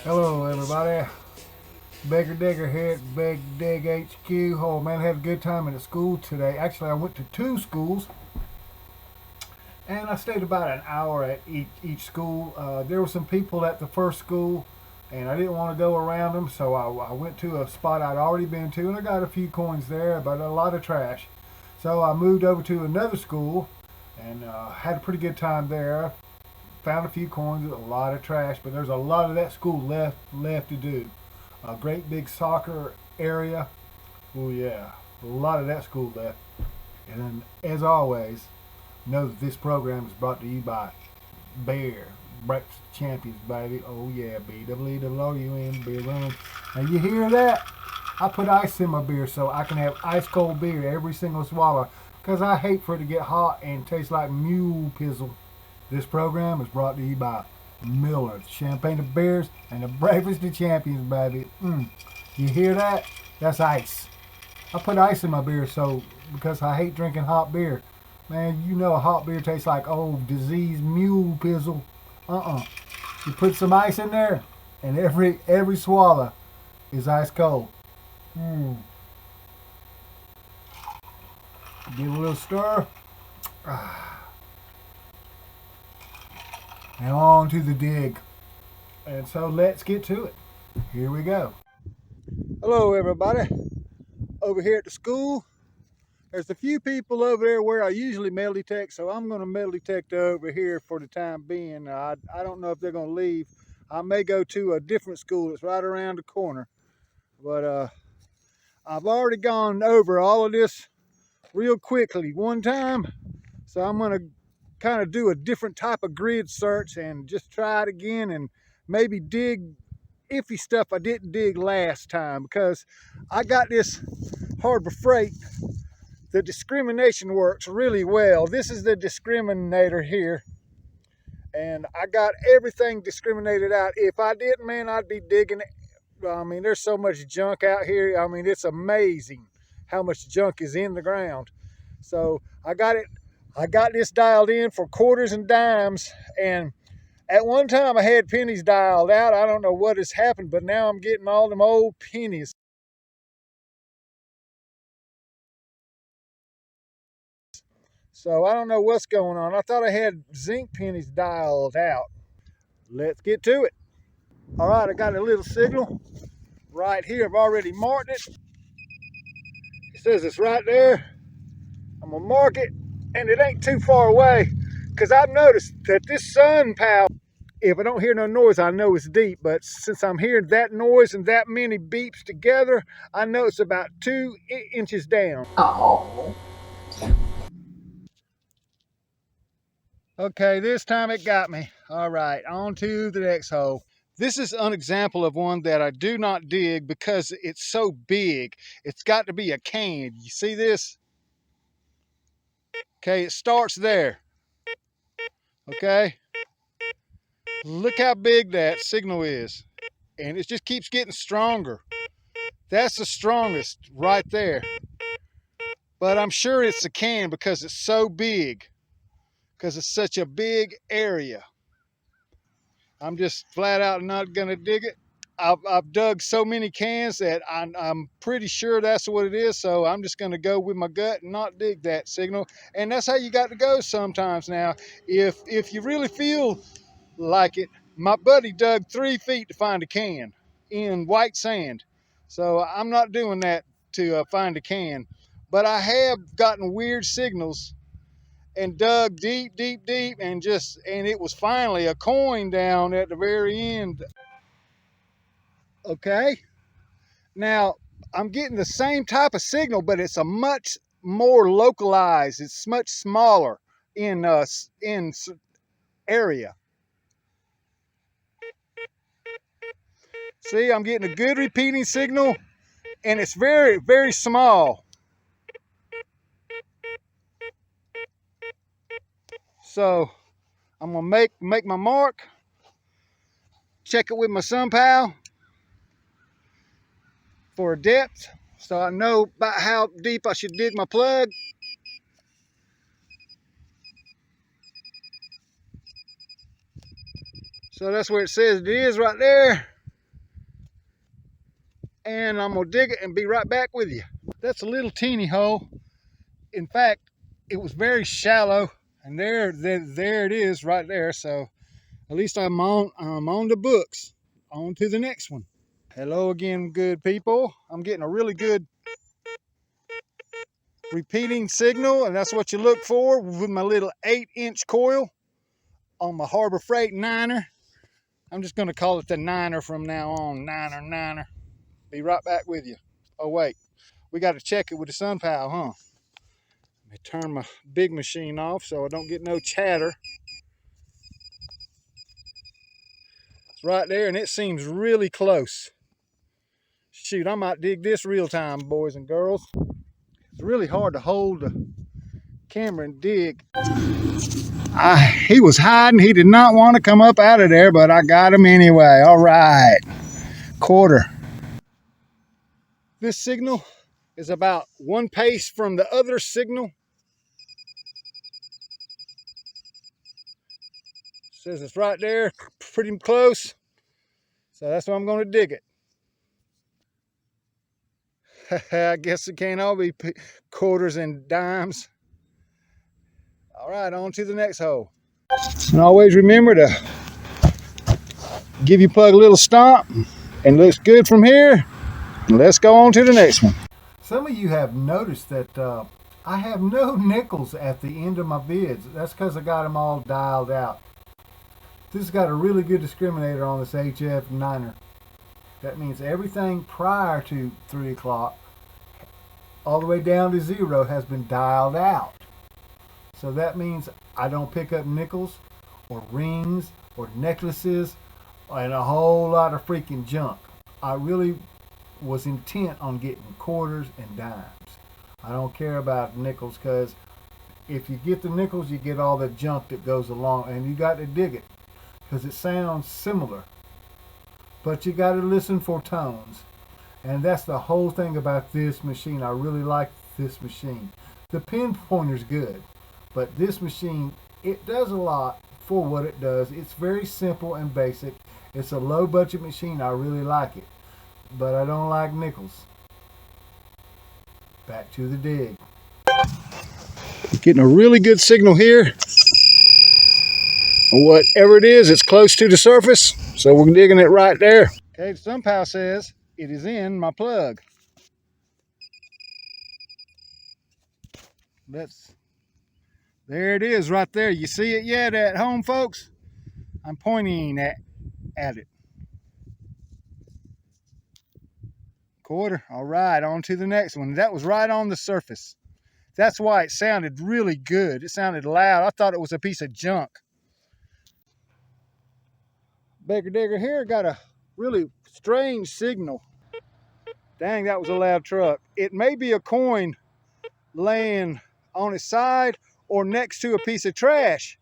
Hello everybody, Baker Digger here at Big Dig HQ. Oh man, I had a good time at school today. Actually, I went to two schools and I stayed about an hour at each school. There were some people at the first school and I didn't want to go around them, so I went to a spot I'd already been to and I got a few coins there, but a lot of trash. So I moved over to another school and had a pretty good time there. Found a few coins, a lot of trash, but there's a lot of that school left to do. A great big soccer area. Oh yeah, a lot of that school left. And as always, know that this program is brought to you by Bear Breakfast Champions, baby. Oh yeah, BWWN beer run. Now you hear that? I put ice in my beer so I can have ice cold beer every single swallow, because I hate for it to get hot and taste like mule pizzle. This program is brought to you by Miller, Champagne of Beers, and the Breakfast of Champions, baby. You hear that? That's ice. I put ice in my beer because I hate drinking hot beer. Man, you know a hot beer tastes like old diseased mule pizzle. You put some ice in there, and every swallow is ice cold. Give it a little stir. Now on to the dig. And so let's get to it. Here we go. Hello everybody. Over here at the school, there's a few people over there where I usually metal detect, so I'm going to metal detect over here for the time being. I don't know if they're going to leave. I may go to a different school that's right around the corner. But I've already gone over all of this real quickly one time, so I'm going to kind of do a different type of grid search and just try it again and maybe dig iffy stuff I didn't dig last time, because I got this Harbor Freight. The discrimination works really well. This is the discriminator here, and I got everything discriminated out. If I didn't, man, I'd be digging it. I mean, there's so much junk out here. I mean, it's amazing how much junk is in the ground. So I got this dialed in for quarters and dimes, and at one time I had pennies dialed out. I don't know what has happened, but now I'm getting all them old pennies. So I don't know what's going on. I thought I had zinc pennies dialed out. Let's get to it. All right, I got a little signal right here. I've already marked it. It says it's right there. I'm gonna mark it, and it ain't too far away, because I've noticed that this Sunpow, if I don't hear no noise, I know it's deep. But since I'm hearing that noise and that many beeps together, I know it's about 2 inches down. Oh. Okay, this time it got me. All right, on to the next hole. This is an example of one that I do not dig because it's so big. It's got to be a can. You see this? Okay, it starts there. Okay, look how big that signal is. And it just keeps getting stronger. That's the strongest right there. But I'm sure it's a can because it's so big, because it's such a big area. I'm just flat out not gonna dig it. I've dug so many cans that I'm pretty sure that's what it is, so I'm just gonna go with my gut and not dig that signal. And that's how you got to go sometimes. Now, if you really feel like it, my buddy dug 3 feet to find a can in white sand, so I'm not doing that to find a can. But I have gotten weird signals and dug deep, deep, deep, and it was finally a coin down at the very end. Okay, now I'm getting the same type of signal, but it's a much more localized. It's much smaller in area. See, I'm getting a good repeating signal, and it's very, very small. So I'm gonna make my mark, check it with my Sunpow for a depth, so I know about how deep I should dig my plug. So that's where it says it is right there. and I'm gonna dig it and be right back with you. That's a little teeny hole. In fact, it was very shallow, and there it is right there. So at least I'm on the books. On to the next one. Hello again, good people. I'm getting a really good repeating signal, and that's what you look for with my little 8-inch coil on my Harbor Freight Niner. I'm just going to call it the Niner from now on. Niner. Be right back with you. Oh wait, we got to check it with the Sunpow, huh? Let me turn my big machine off so I don't get no chatter. It's right there, and it seems really close. Shoot, I might dig this real time, boys and girls. It's really hard to hold the camera and dig. He was hiding. He did not want to come up out of there, but I got him anyway. All right, quarter. This signal is about one pace from the other signal. Says it's right there, pretty close. So that's why I'm going to dig it. I guess it can't all be quarters and dimes. All right, on to the next hole. And always remember to give your plug a little stomp, and looks good from here. Let's go on to the next one. Some of you have noticed that I have no nickels at the end of my vids. That's because I got them all dialed out. This has got a really good discriminator on this HF Niner. That means everything prior to 3 o'clock all the way down to 0 has been dialed out. So that means I don't pick up nickels or rings or necklaces and a whole lot of freaking junk. I really was intent on getting quarters and dimes. I don't care about nickels, because if you get the nickels, you get all the junk that goes along, and you got to dig it because it sounds similar. But you got to listen for tones. And that's the whole thing about this machine. I really like this machine. The Pinpointer's good, but this machine, it does a lot for what it does. It's very simple and basic. It's a low budget machine. I really like it, but I don't like nickels. Back to the dig. Getting a really good signal here. Whatever it is, it's close to the surface, so we're digging it right there. Okay, the Sunpow says it is in my plug. There it is right there. You see it yet at home, folks? I'm pointing at it. Quarter. All right, on to the next one. That was right on the surface. That's why it sounded really good. It sounded loud. I thought it was a piece of junk. Baker Digger here got a really strange signal. Dang, that was a loud truck. It may be a coin laying on its side or next to a piece of trash.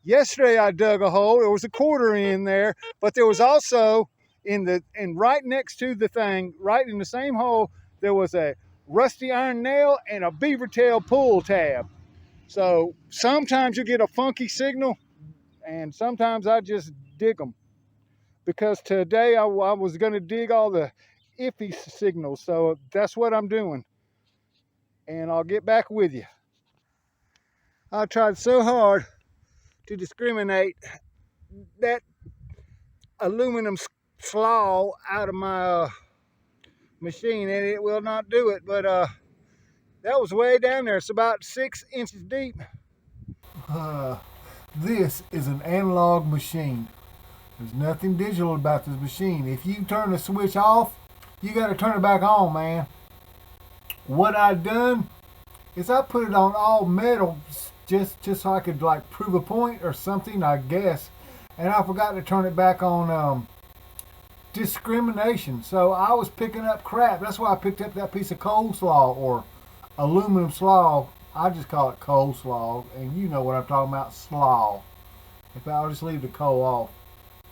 Yesterday I dug a hole. There was a quarter in there, but there was also right next to the thing, right in the same hole, there was a rusty iron nail and a beaver tail pull tab. So sometimes you get a funky signal, and sometimes I just dig them. Because today I was going to dig all the iffy signals, so that's what I'm doing. And I'll get back with you. I tried so hard to discriminate that aluminum slaw out of my machine, and it will not do it. But that was way down there. It's about 6 inches deep. This is an analog machine. There's nothing digital about this machine. If you turn the switch off, you got to turn it back on, man. What I done is I put it on all metal just so I could like prove a point or something, I guess. And I forgot to turn it back on discrimination. So I was picking up crap. That's why I picked up that piece of coleslaw or aluminum slaw. I just call it coleslaw, and you know what I'm talking about, slaw. If I'll just leave the coal off.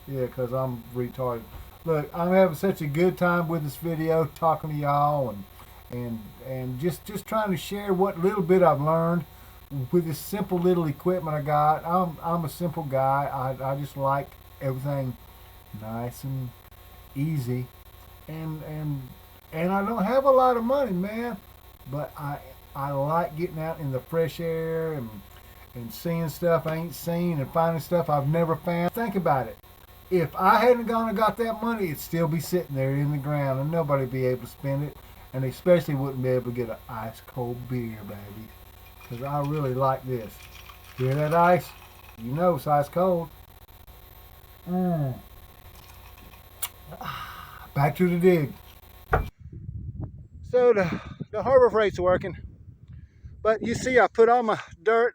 Yeah, because I'm retarded. Look, I'm having such a good time with this video, talking to y'all and just trying to share what little bit I've learned with this simple little equipment I got. I'm a simple guy. I just like everything nice and easy, and And I don't have a lot of money, man, but I like getting out in the fresh air and seeing stuff I ain't seen and finding stuff I've never found. Think about it. If I hadn't gone and got that money, it'd still be sitting there in the ground and nobody'd be able to spend it, and especially wouldn't be able to get an ice cold beer, baby. Because I really like this. Hear that ice? You know it's ice cold. Mm. Back to the dig. So the Harbor Freight's working, but you see I put all my dirt.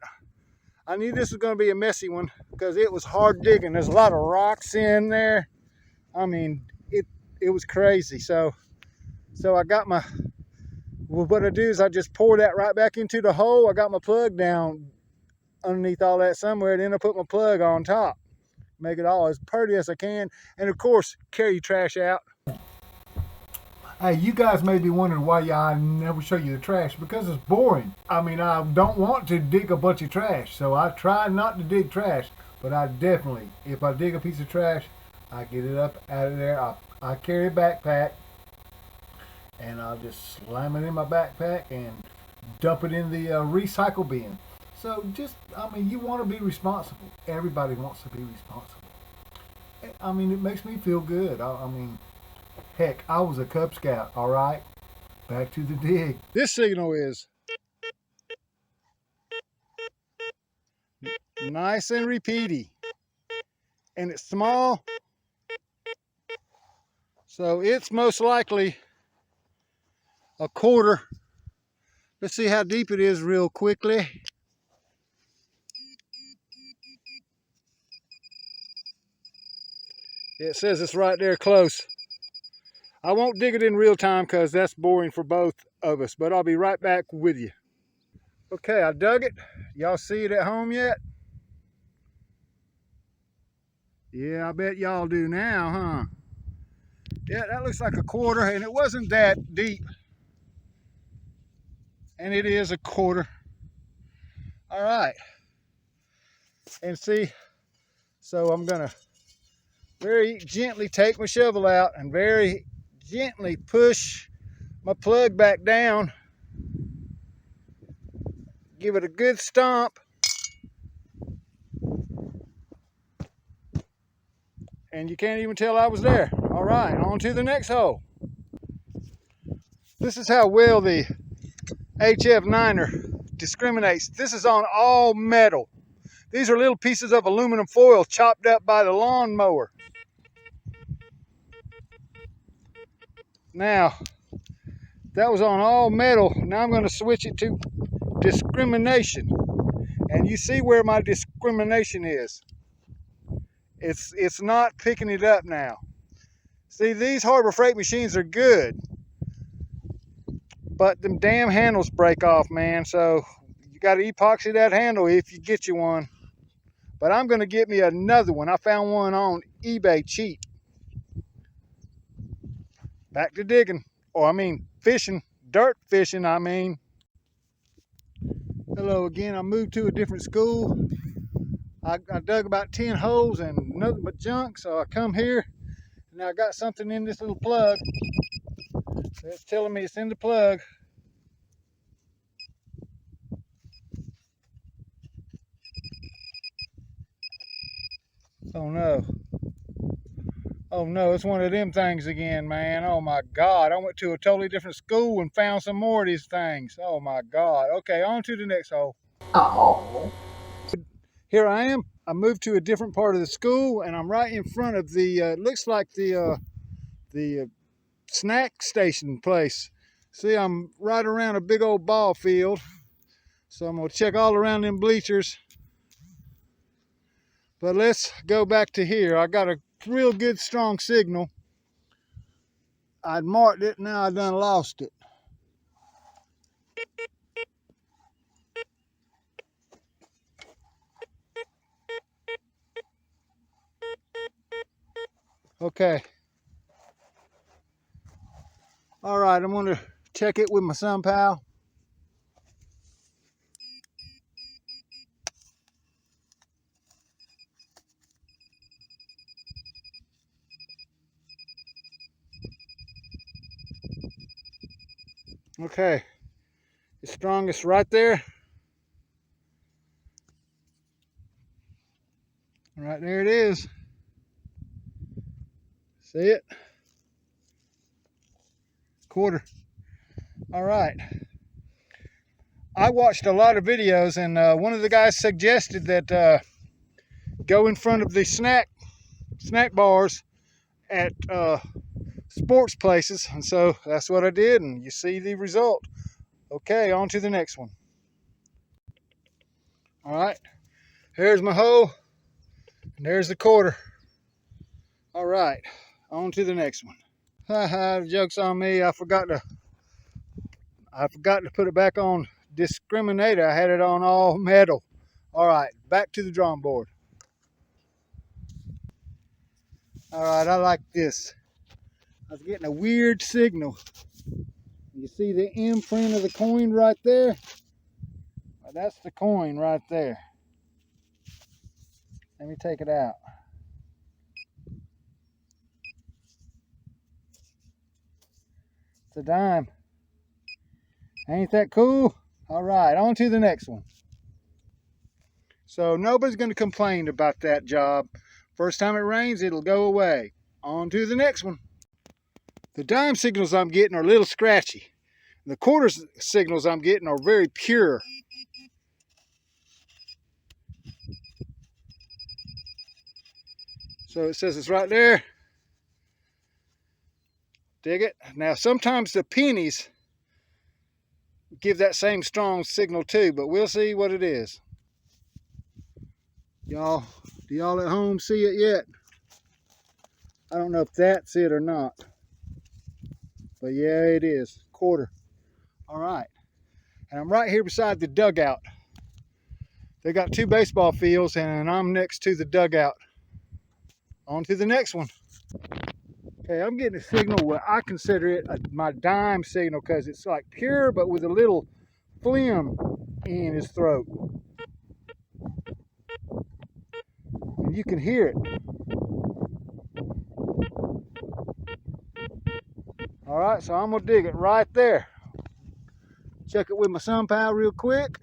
I knew this was going to be a messy one because it was hard digging. There's a lot of rocks in there. I mean, it was crazy. So I got my, well, what I do is I just pour that right back into the hole. I got my plug down underneath all that somewhere. Then I put my plug on top. Make it all as pretty as I can. And of course, carry your trash out. Hey, you guys may be wondering why I never show you the trash, because it's boring. I mean, I don't want to dig a bunch of trash, so I try not to dig trash, but I definitely, if I dig a piece of trash, I get it up out of there. I carry a backpack, and I'll just slam it in my backpack and dump it in the recycle bin. So just, I mean, you want to be responsible. Everybody wants to be responsible. I mean, it makes me feel good. I mean, heck, I was a Cub Scout, all right? Back to the dig. This signal is nice and repeaty. And it's small, so it's most likely a quarter. Let's see how deep it is real quickly. It says it's right there close. I won't dig it in real time because that's boring for both of us, but I'll be right back with you. Okay, I dug it. Y'all see it at home yet? Yeah, I bet y'all do now, huh? Yeah, that looks like a quarter, and it wasn't that deep. And it is a quarter. All right. And see, so I'm gonna very gently take my shovel out and very gently push my plug back down. Give it a good stomp. And you can't even tell I was there. All right, on to the next hole. This is how well the HF9er discriminates. This is on all metal. These are little pieces of aluminum foil chopped up by the lawnmower. Now, that was on all metal. Now I'm going to switch it to discrimination. And you see where my discrimination is. It's not picking it up now. See, these Harbor Freight machines are good, but them damn handles break off, man. So you got to epoxy that handle if you get you one. But I'm going to get me another one. I found one on eBay cheap. Back to digging. Or I mean fishing. Dirt fishing, I mean. Hello again. I moved to a different school. I dug about 10 holes and nothing but junk. So I come here. And I got something in this little plug. It's telling me it's in the plug. Oh no. Oh no, it's one of them things again, man. Oh my God. I went to a totally different school and found some more of these things. Oh my God. Okay, on to the next hole. Oh. Here I am. I moved to a different part of the school and I'm right in front of the, looks like the snack station place. See, I'm right around a big old ball field. So I'm gonna check all around them bleachers. But let's go back to here. I got a real good strong signal. I'd marked it, now I done lost it. Okay. All right, I'm gonna check it with my Sunpow. Okay, it's strongest right there. Right there it is. See it? Quarter. All right. I watched a lot of videos, and one of the guys suggested that go in front of the snack bars at sports places, and so that's what I did, and you see the result. Okay, on to the next one. All right, here's my hole, and there's the quarter. All right, on to the next one. Haha, the joke's on me. I forgot to put it back on discriminator. I had it on all metal. All right, back to the drawing board. All right, I like this. I was getting a weird signal. You see the imprint of the coin right there? Well, that's the coin right there. Let me take it out. It's a dime. Ain't that cool? All right, on to the next one. So nobody's going to complain about that job. First time it rains, it'll go away. On to the next one. The dime signals I'm getting are a little scratchy. The quarter signals I'm getting are very pure. So it says it's right there. Dig it? Now sometimes the pennies give that same strong signal too, but we'll see what it is. Y'all, do y'all at home see it yet? I don't know if that's it or not. But yeah, it is. Quarter. All right. And I'm right here beside the dugout. They got two baseball fields, and I'm next to the dugout. On to the next one. Okay, I'm getting a signal where I consider it my dime signal because it's like pure, but with a little phlegm in his throat. And you can hear it. All right, so I'm gonna dig it right there. Check it with my Sunpow real quick.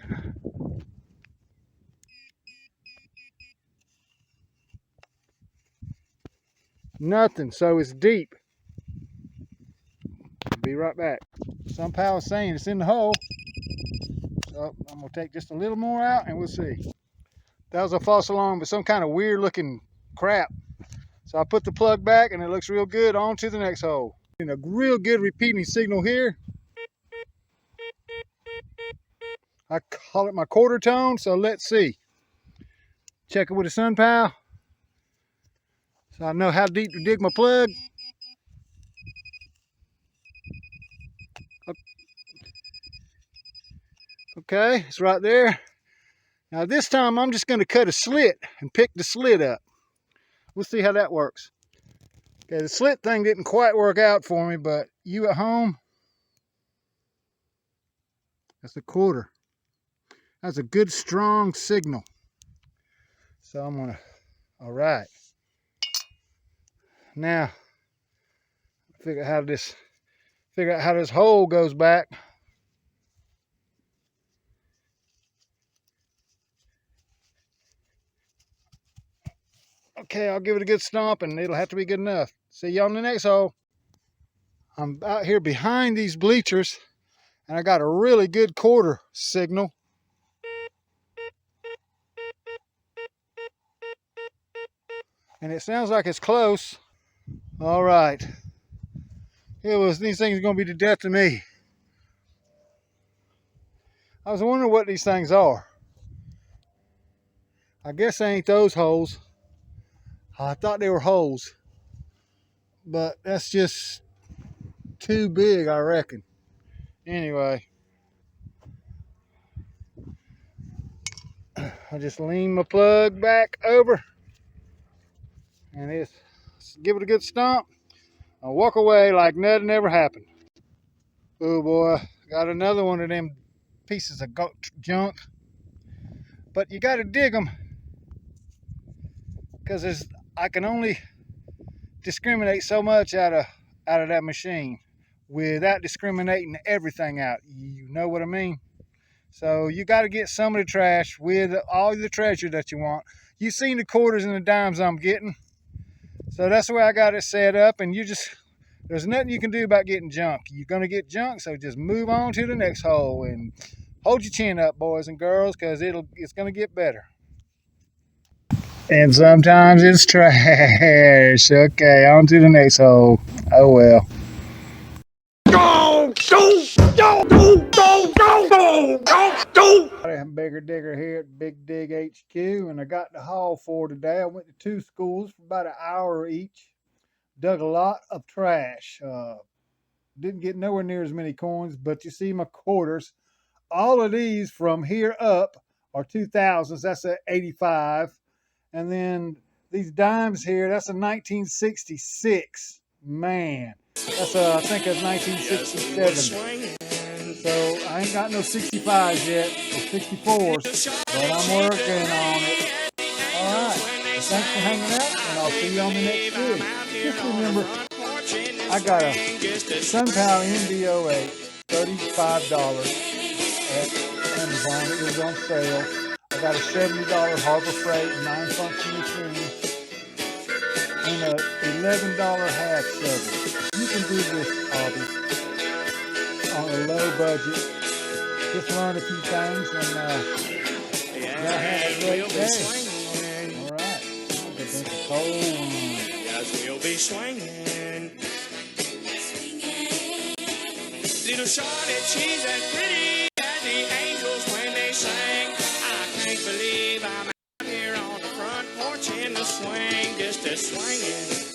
Nothing, so it's deep. Be right back. Sunpow is saying it's in the hole. So I'm gonna take just a little more out and we'll see. That was a false alarm with some kind of weird looking crap. So I put the plug back and it looks real good. On to the next hole. And a real good repeating signal here. I call it my quarter tone, so let's see. Check it with a Sunpow. So I know how deep to dig my plug. Okay, it's right there. Now this time I'm just gonna cut a slit and pick the slit up. We'll see how that works. Okay, the slit thing didn't quite work out for me, but you at home, that's a quarter. That's a good strong signal. So I'm gonna, all right. Now, figure out how this hole goes back. Okay, I'll give it a good stomp and it'll have to be good enough. See you on the next hole. I'm out here behind these bleachers and I got a really good quarter signal. And it sounds like it's close. All right. These things are gonna be the death of me. I was wondering what these things are. I guess they ain't those holes. I thought they were holes, but that's just too big, I reckon. Anyway, I just lean my plug back over and give it a good stomp. I'll walk away like nothing ever happened. Oh boy, got another one of them pieces of junk. But you got to dig them because I can only discriminate so much out of that machine. without discriminating everything out. You know what I mean? So you got to get some of the trash with all the treasure that you want. You've seen the quarters and the dimes I'm getting. So that's the way I got it set up, and there's nothing you can do about getting junk. You're going to get junk, so just move on to the next hole and hold your chin up, boys and girls, because it's going to get better. And sometimes it's trash. Okay, on to the next hole. Oh well. I'm Beggar Digger here at Big Dig HQ, and I got the haul for today. I went to 2 schools for about an hour each. Dug a lot of trash. Didn't get nowhere near as many coins, but you see my quarters. All of these from here up are 2000s. That's a 85. And then these dimes here, that's a 1966. Man, that's I think a 1967. So I ain't got no 65s yet, or 64s, but I'm working on it. All right, well, thanks for hanging out, and I'll see you on the next video. Just remember, I got a Sunpow MD08, $35 at Amazon. It was on sale. I got a $70 Harbor Freight 9-function machine and a $11 half shovel. You can do this hobby on a low budget. Just learn a few things, and y'all have a great day. All right, I'm gonna drink a cold one. Yes, we'll be swinging. Little Charlotte, she's as pretty as the angels when they sing. I can't believe I'm out here on the front porch in the swing, just a swinging.